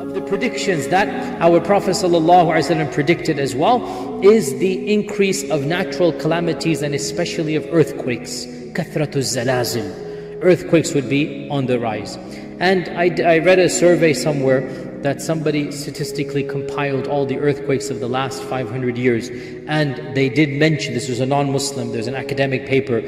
Of the predictions that our Prophet ﷺ predicted as well is the increase of natural calamities and especially of earthquakes. كثرة الزلازل. Earthquakes would be on the rise. And I read a survey somewhere that somebody statistically compiled all the earthquakes of the last 500 years. And they did mention, this was a non-Muslim, there's an academic paper,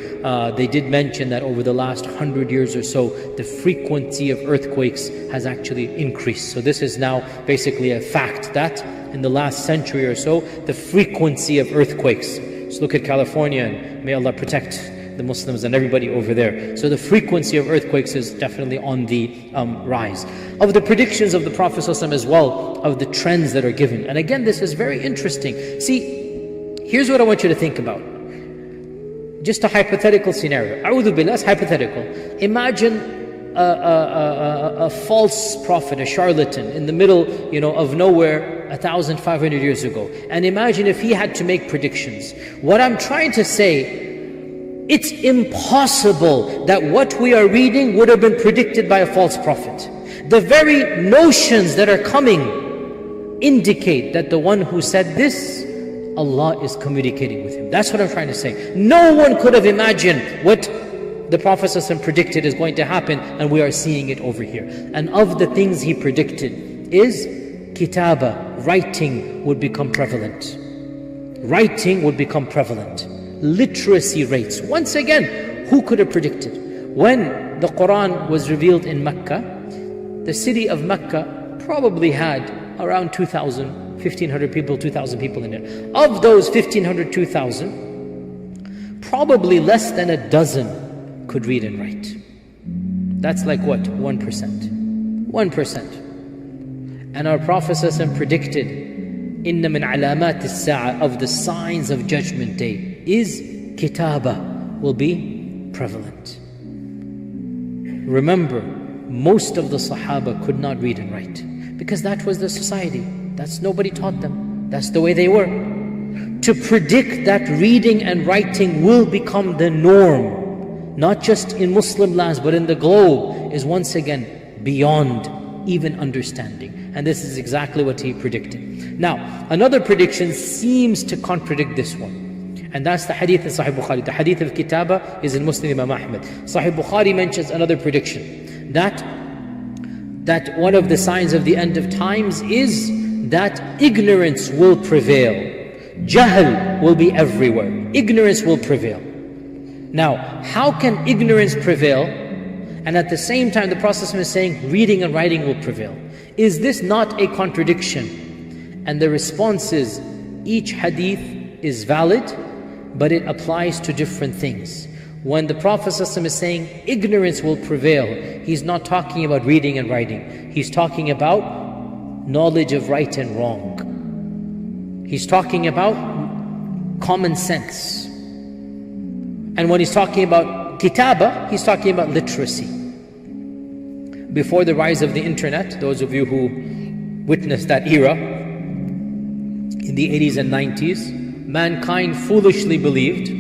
they did mention that over the last 100 years or so, the frequency of earthquakes has actually increased. So this is now basically a fact that in the last century or so, the frequency of earthquakes. So look at California, and may Allah protect the Muslims and everybody over there. So the frequency of earthquakes is definitely on the rise. Of the predictions of the Prophet ﷺ as well, of the trends that are given. And again, this is very interesting. See, here's what I want you to think about. Just a hypothetical scenario. A'udhu billah, it's hypothetical. Imagine a false prophet, a charlatan in the middle, of nowhere 1,500 years ago. And imagine if he had to make predictions. What I'm trying to say, it's impossible that what we are reading would have been predicted by a false prophet. The very notions that are coming indicate that the one who said this, Allah is communicating with him. That's what I'm trying to say. No one could have imagined what the Prophet ﷺ predicted is going to happen, and we are seeing it over here. And of the things he predicted is kitaba, writing would become prevalent. Writing would become prevalent. Literacy rates. Once again, who could have predicted? When the Quran was revealed in Mecca, the city of Mecca probably had around 2,000, 1,500 people, 2,000 people in it. Of those 1,500, 2,000, probably less than a dozen could read and write. That's like what? 1%. 1%. And our Prophet ﷺ predicted, إِنَّ مِنْ عَلَامَاتِ السَّاعَةِ, of the signs of Judgment Day, is kitaba, will be prevalent. Remember, most of the Sahaba could not read and write because that was the society. That's nobody taught them. That's the way they were. To predict that reading and writing will become the norm, not just in Muslim lands but in the globe, is once again beyond even understanding. And this is exactly what he predicted. Now, another prediction seems to contradict this one. And that's the hadith in Sahih Bukhari. The hadith of Kitaba is in Muslim Imam Ahmed. Sahih Bukhari mentions another prediction. That one of the signs of the end of times is that ignorance will prevail. Jahl will be everywhere. Ignorance will prevail. Now, how can ignorance prevail? And at the same time, the Prophet is saying reading and writing will prevail. Is this not a contradiction? And the response is, each hadith is valid, but it applies to different things. When the Prophet ﷺ is saying ignorance will prevail, he's not talking about reading and writing. He's talking about knowledge of right and wrong. He's talking about common sense. And when he's talking about kitaba, he's talking about literacy. Before the rise of the internet, those of you who witnessed that era, in the 80s and 90s, mankind foolishly believed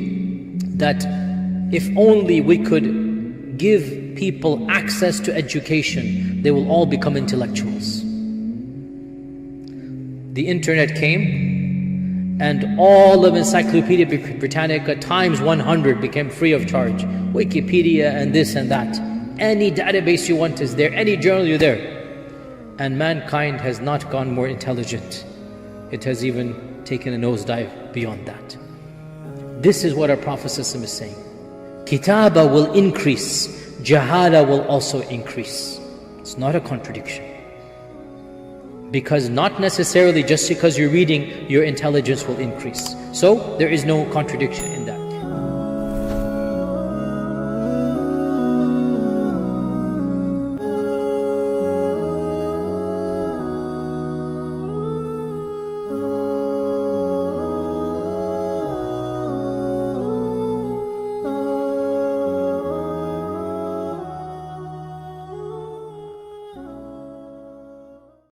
that if only we could give people access to education, they will all become intellectuals. The internet came, and all of Encyclopedia Britannica times 100 became free of charge. Wikipedia and this and that. Any database you want is there, any journal you're there. And mankind has not gone more intelligent. It has even taken a nosedive beyond that. This is what our Prophet is saying. Kitaba will increase, jahala will also increase. It's not a contradiction. Because not necessarily just because you're reading, your intelligence will increase. So there is no contradiction in that.